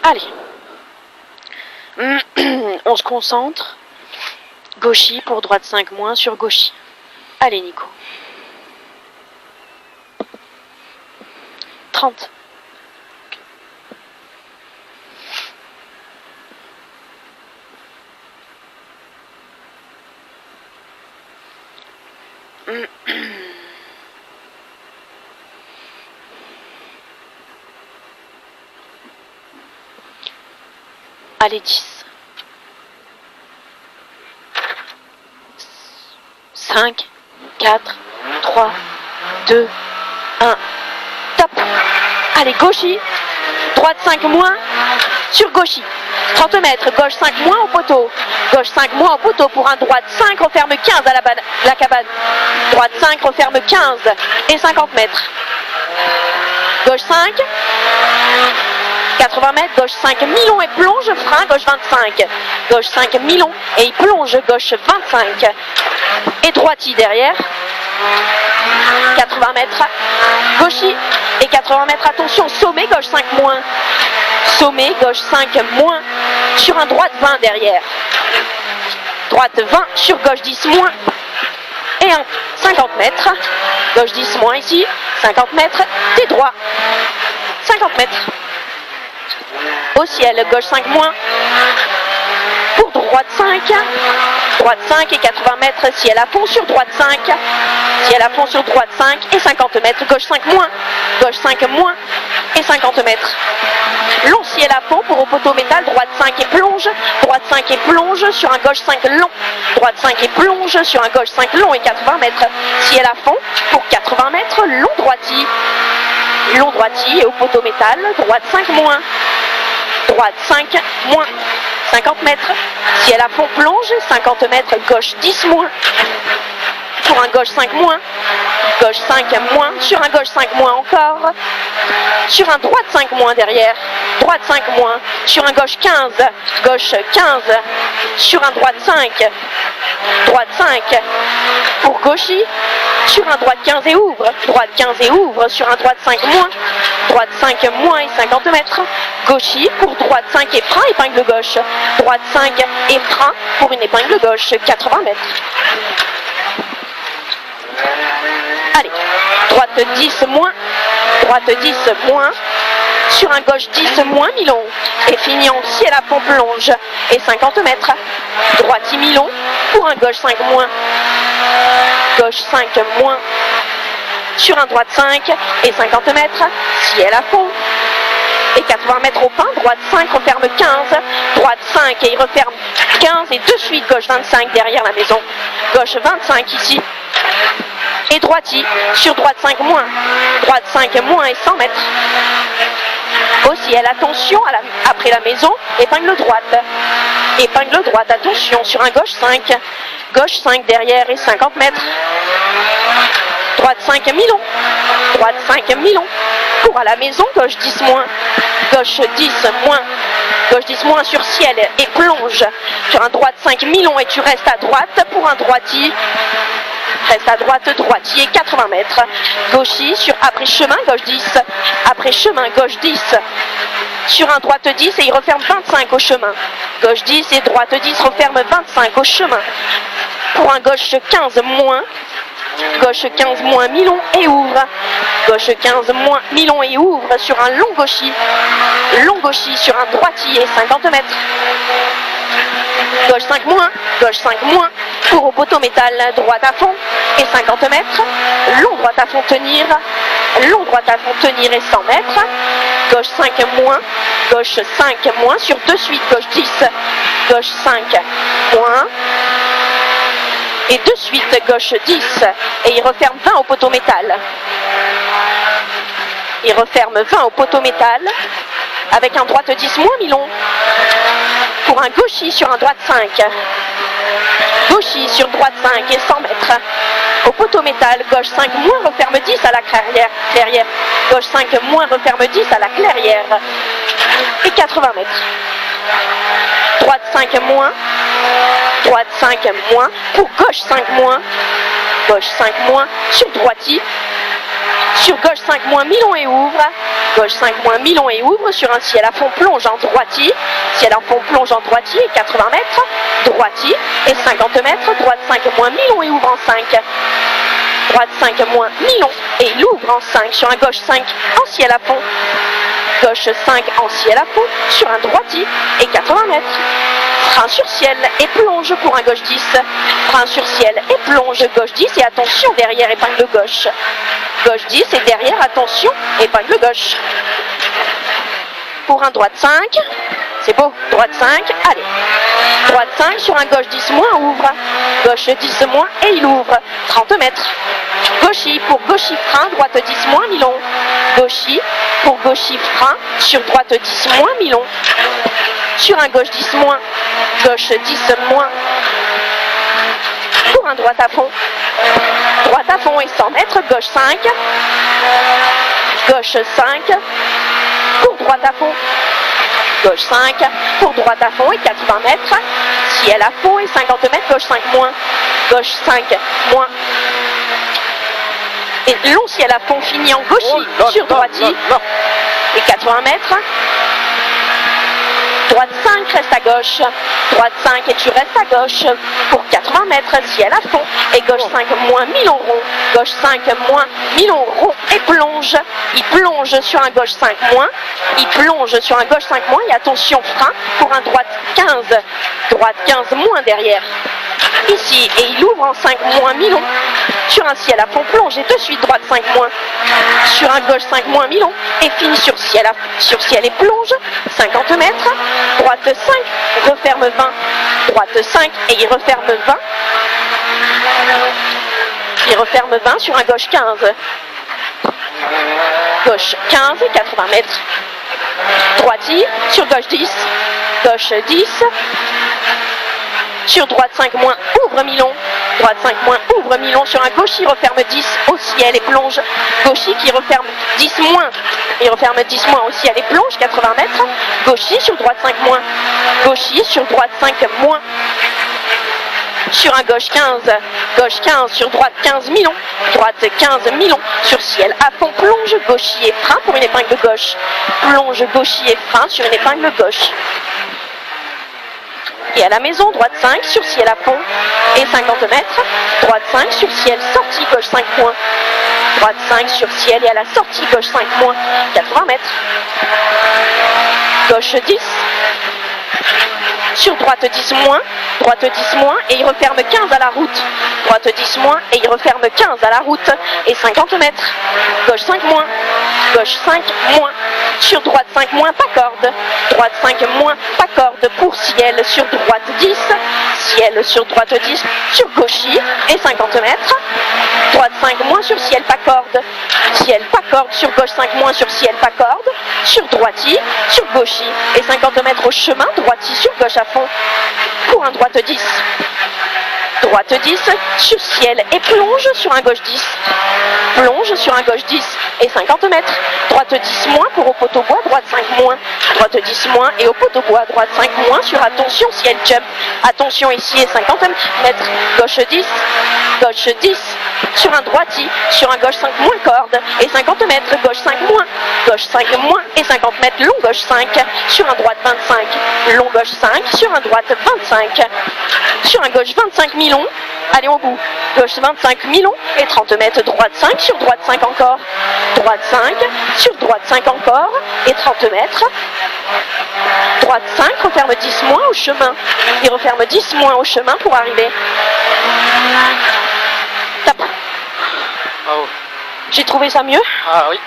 Allez. On se concentre. Gauchy pour droite 5 moins sur gauchy. Allez Nico. 30. Allez 10. 5, 4, 3, 2, 1. Top. Allez, gauchy. Droite 5 moins sur gauchy. 30 mètres. Gauche 5 moins au poteau. Gauche 5 moins au poteau pour un droite 5. Referme 15 à la cabane. Droite 5, referme 15 et 50 mètres. Gauche 5. 80 mètres, gauche 5, mi-long et plonge, frein, gauche 25. Gauche 5, mi-long et il plonge, gauche 25. Et droiti derrière. 80 mètres, gauchy et 80 mètres, attention, sommet, gauche 5 moins. Sommet, gauche 5 moins, sur un droite 20 derrière. Droite 20 sur gauche 10 moins. Et un 50 mètres, gauche 10 moins ici, 50 mètres, t'es droit. 50 mètres. Au ciel, gauche 5 moins, pour droite 5, droite 5 et 80 mètres, ciel à fond sur droite 5, ciel à fond sur droite 5 et 50 mètres, gauche 5 moins et 50 mètres. Long ciel à fond pour au poteau métal, droite 5 et plonge sur un gauche 5 long, droite 5 et plonge sur un gauche 5 long et 80 mètres, ciel à fond pour 80 mètres, long droiti et au poteau métal, droite 5 moins. Droite 5 moins, 50 mètres, ciel à fond plonge, 50 mètres, gauche 10 moins, pour un gauche 5 moins, gauche 5 moins, sur un gauche 5 moins encore, sur un droite 5 moins derrière, droite 5 moins, sur un gauche 15, gauche 15, sur un droite 5 pour gauchy, sur un droite 15 et ouvre, droite 15 et ouvre, sur un droite 5 moins et 50 mètres, gauchy pour droite 5 et frein, épingle gauche, droite 5 et frein pour une épingle gauche, 80 mètres. Allez, droite 10 moins, sur un gauche 10 moins, mi-long, et fini en ciel à fond plonge, et 50 mètres, droite mi-long, pour un gauche 5 moins, sur un droite 5 et 50 mètres, ciel à fond, et 80 mètres au pain, droite 5, referme 15, droite 5 et il referme 15, et de suite gauche 25 derrière la maison, gauche 25 ici, et droiti, sur droite 5 moins et 100 mètres. Au ciel, attention, après la maison, épingle droite, attention, sur un gauche 5 derrière et 50 mètres. Droite 5 mi-long, pour à la maison, gauche 10 moins, gauche 10 moins sur ciel et plonge, sur un droite 5 mi-long et tu restes à droite pour un droiti. Reste à droite, droitier, 80 mètres. Gauchy, après chemin, gauche 10. Après chemin, gauche 10. Sur un droite 10 et il referme 25 au chemin. Gauche 10 et droite 10 referme 25 au chemin. Pour un gauche 15 moins. Gauche 15 moins, mi-long et ouvre. Gauche 15 moins, mi-long et ouvre sur un long gauchy. Long gauchy sur un droitier, 50 mètres. Gauche 5 moins, pour au poteau métal, droite à fond et 50 mètres, long droite à fond tenir et 100 mètres, gauche 5 moins, sur de suite, gauche 10, gauche 5 moins, et de suite, gauche 10, et il referme 20 au poteau métal. Il referme 20 au poteau métal, avec un droite 10 moins mi-long, pour un gauchy sur un droite 5. Gauchy sur droite 5 et 100 mètres. Au poteau métal, gauche 5 moins, referme 10 à la clairière. Gauche 5 moins, referme 10 à la clairière. Et 80 mètres. Droite 5 moins, pour gauche 5 moins, sur droiti. Sur gauche 5 moins, mi-long et ouvre. Gauche 5 moins, mi-long et ouvre sur un ciel à fond plonge en droitier. Ciel à fond plonge en droitier et 80 mètres. Droitier et 50 mètres. Droite 5 moins, mi-long et ouvre en 5. Droite 5 moins, mi-long et il ouvre en 5. Sur un gauche 5 en ciel à fond. Gauche 5 en ciel à fond sur un droitier et 80 mètres. Frein sur ciel et plonge pour un gauche 10. Frein sur ciel et plonge gauche 10 et attention derrière épingle gauche. Gauche 10 et derrière attention épingle gauche. Pour un droite 5. C'est beau. Droite 5. Allez. Droite 5 sur un gauche 10 moins ouvre. Gauche 10 moins et il ouvre. 30 mètres. Gauchy pour gauchy frein. Droite 10 moins mi-long. Gauchy pour gauchy frein. Sur droite 10 moins mi-long. Sur un gauche 10 moins. Gauche 10 moins. Pour un droite à fond. Droite à fond et 100 mètres. Gauche 5. Gauche 5. Pour droite à fond. Gauche 5, pour droite à fond et 80 mètres. Ciel à fond et 50 mètres, gauche 5 moins. Gauche 5 moins. Et long ciel à fond fini en gauchy sur droitier. Et 80 mètres. Droite 5 reste à gauche. Droite 5 et tu restes à gauche. Pour 80 mètres, ciel à fond. Et gauche 5 moins, mi-long rond. Gauche 5 moins, mi-long rond et plonge. Il plonge sur un gauche 5 moins. Il plonge sur un gauche 5 moins. Et attention, frein pour un droite 15. Droite 15 moins derrière. Ici, et il ouvre en 5 moins, mi-long. Sur un ciel à fond plonge et de suite droite 5 moins. Sur un gauche 5 moins, mi-long. Et finit sur ciel et plonge. 50 mètres. Droite 5, referme 20. Droite 5 et il referme 20. Il referme 20 sur un gauche 15. Gauche 15 et 80 mètres. Droitier sur gauche 10. Gauche 10. Sur droite 5 moins, ouvre mi-long. Droite 5 moins, ouvre mi-long. Sur un gauchy, referme 10 au ciel et plonge. Gauchy qui referme 10 moins. Il referme 10 moins au ciel et plonge, 80 mètres. Gauchy sur droite 5 moins. Gauchy sur droite 5 moins. Sur un gauche 15. Gauche 15 sur droite 15 mi-long. Droite 15 mi-long. Sur ciel à fond, plonge gauchy et frein pour une épingle gauche. Plonge gauchy et frein sur une épingle gauche. Et à la maison, droite 5 sur ciel à fond et 50 mètres. Droite 5 sur ciel, sortie gauche 5 moins. Droite 5 sur ciel et à la sortie gauche 5 moins, 80 mètres. Gauche 10. Sur droite 10 moins. Droite 10 moins et il referme 15 à la route. Droite 10 moins et il referme 15 à la route et 50 mètres. Gauche 5 moins. Gauche 5 moins. Sur droite 5 moins, pas corde. Droite 5 moins, pas corde pour ciel sur droite 10. Ciel sur droite 10 sur gauchy et 50 mètres. Droite 5 moins sur ciel, pas corde. Ciel, pas corde sur gauche 5 moins sur ciel, pas corde. Sur droitier, sur gauchy et 50 mètres au chemin, droitier sur gauche à fond. Pour un droite 10. Droite 10 sur ciel et plonge sur un gauche 10. Plonge sur un gauche 10 et 50 mètres. Droite 10 moins pour au poteau bois, droite 5 moins. Droite 10 moins et au poteau bois, droite 5 moins sur attention ciel jump. Attention ici et 50 mètres. Gauche 10. Gauche 10 sur un droitier, sur un gauche 5 moins corde et 50 mètres. Gauche 5 moins. Gauche 5 moins et 50 mètres. Long gauche 5 sur un droite 25. Long gauche 5 sur un droite 25. Sur un gauche 25 mi-long. Allez au bout. Gauche 25 mi-long et 30 mètres. Droite 5 sur droite 5 encore. Droite 5 sur droite 5 encore et 30 mètres. Droite 5, referme 10 moins au chemin. Il referme 10 moins au chemin pour arriver. Tape. Bravo. J'ai trouvé ça mieux. Ah oui.